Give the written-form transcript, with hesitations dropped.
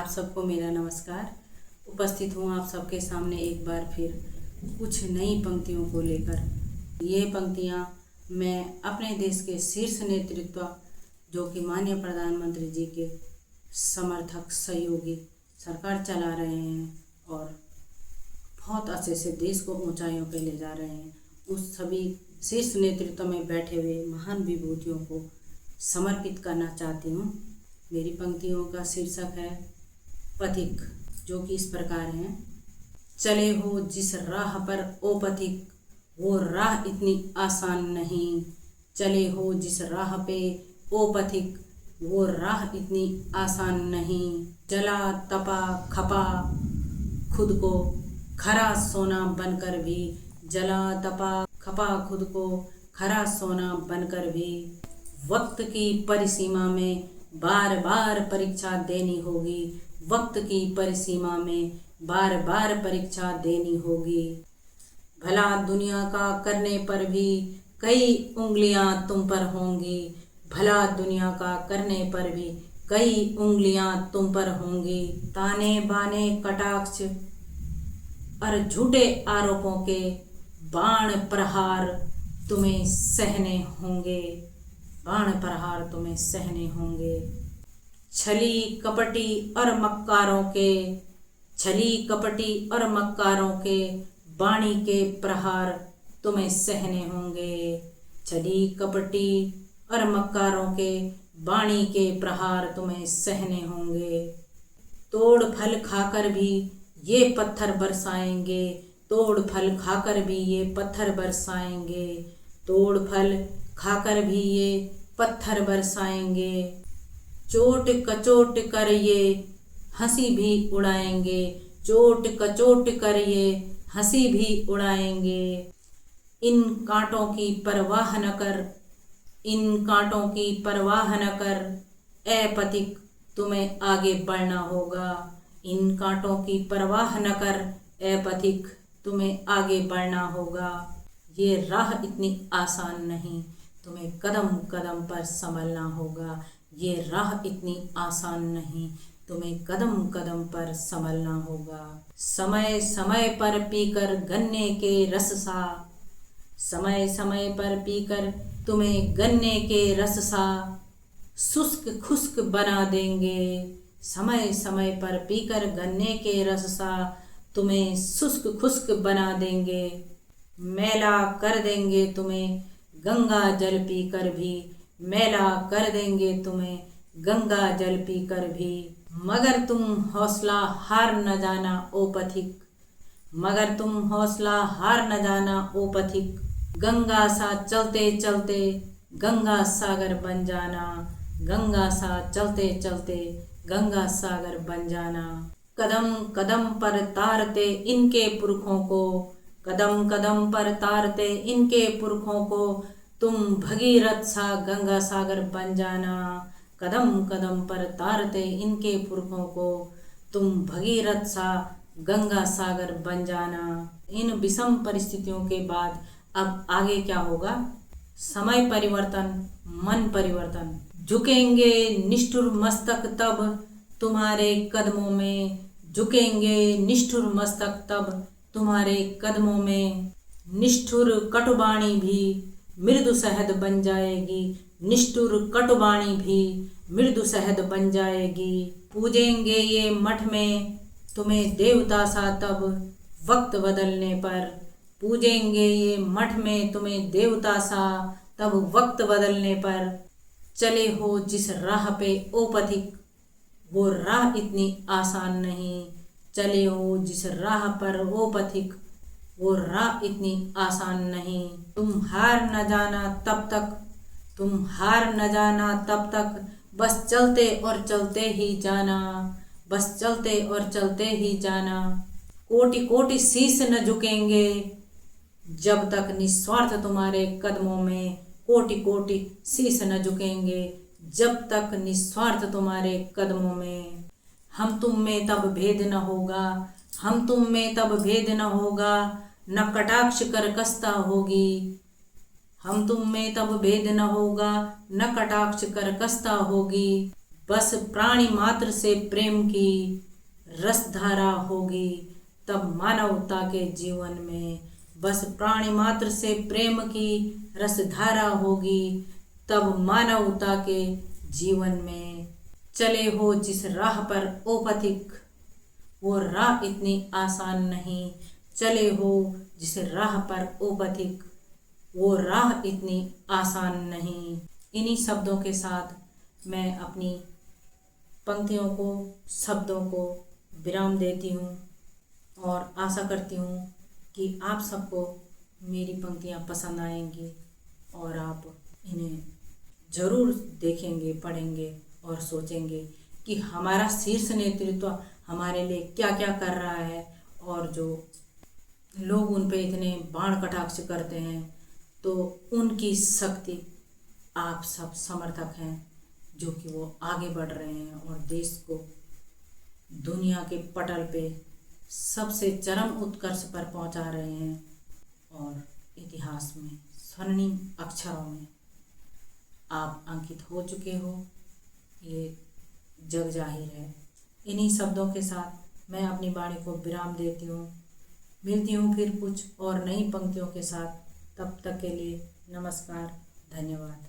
आप सबको मेरा नमस्कार। उपस्थित हूँ आप सबके सामने एक बार फिर कुछ नई पंक्तियों को लेकर। ये पंक्तियाँ मैं अपने देश के शीर्ष नेतृत्व जो कि माननीय प्रधानमंत्री जी के समर्थक सहयोगी सरकार चला रहे हैं और बहुत अच्छे से देश को ऊंचाइयों पे ले जा रहे हैं, उस सभी शीर्ष नेतृत्व में बैठे हुए महान विभूतियों को समर्पित करना चाहती हूँ। मेरी पंक्तियों का शीर्षक है पथिक, जो कि इस प्रकार हैं। चले हो जिस राह पर ओ पथिक, वो राह इतनी आसान नहीं। चले हो जिस राह पे ओ पथिक, वो राह इतनी आसान नहीं। जला तपा खपा खुद को खरा सोना बनकर भी, जला तपा खपा खुद को खरा सोना बनकर भी, वक्त की परिसीमा में बार बार परीक्षा देनी होगी। वक्त की परिसीमा में बार बार परीक्षा देनी होगी। भला दुनिया का करने पर भी कई उंगलियां तुम पर होंगी। भला दुनिया का करने पर भी कई उंगलियां तुम पर होंगी। ताने बाने कटाक्ष और झूठे आरोपों के बाण प्रहार तुम्हें सहने होंगे। बाण प्रहार तुम्हें सहने होंगे। छली कपटी और मक्कारों के, छली कपटी और मक्कारों के बाणी के प्रहार तुम्हें सहने होंगे। छली कपटी और मक्कारों के बाणी के प्रहार तुम्हें सहने होंगे। तोड़ फल खाकर भी ये पत्थर बरसाएंगे। तोड़ फल खाकर भी ये पत्थर बरसाएंगे। तोड़ फल खाकर भी ये पत्थर बरसाएंगे। चोट कचोट कर ये हंसी भी उड़ाएंगे। चोट कचोट कर ये हंसी भी उड़ाएंगे। इन कांटों की परवाह न कर, इन कांटों की परवाह न कर, ए पथिक तुम्हें आगे बढ़ना होगा। इन कांटों की परवाह न कर, ए पथिक तुम्हें आगे बढ़ना होगा। ये राह इतनी आसान नहीं, तुम्हें कदम कदम पर संभलना होगा। ये राह इतनी आसान नहीं, तुम्हें कदम कदम पर संभलना होगा। समय समय पर पीकर गन्ने के रस सा, समय समय पर पीकर तुम्हें गन्ने के रस सा शुष्क खुश्क बना देंगे। समय समय पर पीकर गन्ने के रस सा तुम्हें शुष्क खुश्क बना देंगे। मैला कर देंगे तुम्हें गंगा जल पीकर भी, मैला कर देंगे तुम्हें गंगा जल पीकर भी। मगर तुम हौसला हार न जाना ओ पथिक, मगर तुम हौसला हार न जाना ओ पथिक। गंगा सा चलते चलते गंगा सागर बन जाना। गंगा सा चलते चलते गंगा सागर बन जाना। कदम कदम पर तारते इनके पुरखों को, कदम कदम पर तारते इनके पुरखों को, तुम भगीरथ सा गंगा सागर बन जाना। कदम कदम पर तारते इनके पुरखों को, तुम भगीरथ सा गंगा सागर बन जाना। इन विषम परिस्थितियों के बाद अब आगे क्या होगा? समय परिवर्तन, मन परिवर्तन। झुकेंगे निष्ठुर मस्तक तब तुम्हारे कदमों में, झुकेंगे निष्ठुर मस्तक तब तुम्हारे कदमों में। निष्ठुर कटुबाणी भी मृदु शहद बन जाएगी। निष्ठुर कटुबाणी भी मृदु शहद बन जाएगी। पूजेंगे ये मठ में तुम्हें देवता सा तब वक्त बदलने पर। पूजेंगे ये मठ में तुम्हें देवता सा तब वक्त बदलने पर। चले हो जिस राह पे ओ पथिक, वो राह इतनी आसान नहीं। चले हो जिस राह पर वो पथिक, वो राह इतनी आसान नहीं। तुम हार न जाना तब तक, तुम हार न जाना तब तक, बस चलते और चलते ही जाना। बस चलते और चलते ही जाना। कोटि कोटि शीश न झुकेंगे जब तक निस्वार्थ तुम्हारे कदमों में। कोटि कोटि शीश न झुकेंगे जब तक निस्वार्थ तुम्हारे कदमों में। हम तुम में तब भेद न होगा, हम तुम में तब भेद न होगा, न कटाक्ष करकसता होगी। हम तुम में तब भेद न होगा, न कटाक्ष करकसता होगी। बस प्राणी मात्र से प्रेम की रसधारा होगी तब मानवता के जीवन में। बस प्राणी मात्र से प्रेम की रसधारा होगी तब मानवता के जीवन में। चले हो जिस राह पर ओ पथिक, वो राह इतनी आसान नहीं। चले हो जिस राह पर ओ पथिक, वो राह इतनी आसान नहीं। इन्हीं शब्दों के साथ मैं अपनी पंक्तियों को, शब्दों को विराम देती हूँ और आशा करती हूँ कि आप सबको मेरी पंक्तियाँ पसंद आएंगी और आप इन्हें ज़रूर देखेंगे, पढ़ेंगे और सोचेंगे कि हमारा शीर्ष नेतृत्व हमारे लिए क्या क्या कर रहा है। और जो लोग उन पे इतने बाण कटाक्ष करते हैं तो उनकी शक्ति आप सब समर्थक हैं जो कि वो आगे बढ़ रहे हैं और देश को दुनिया के पटल पे सबसे चरम उत्कर्ष पर पहुंचा रहे हैं और इतिहास में स्वर्णिम अक्षरों में आप अंकित हो चुके हो, ये जग जाहिर है। इन्हीं शब्दों के साथ मैं अपनी वाणी को विराम देती हूँ। मिलती हूँ फिर कुछ और नई पंक्तियों के साथ। तब तक के लिए नमस्कार, धन्यवाद।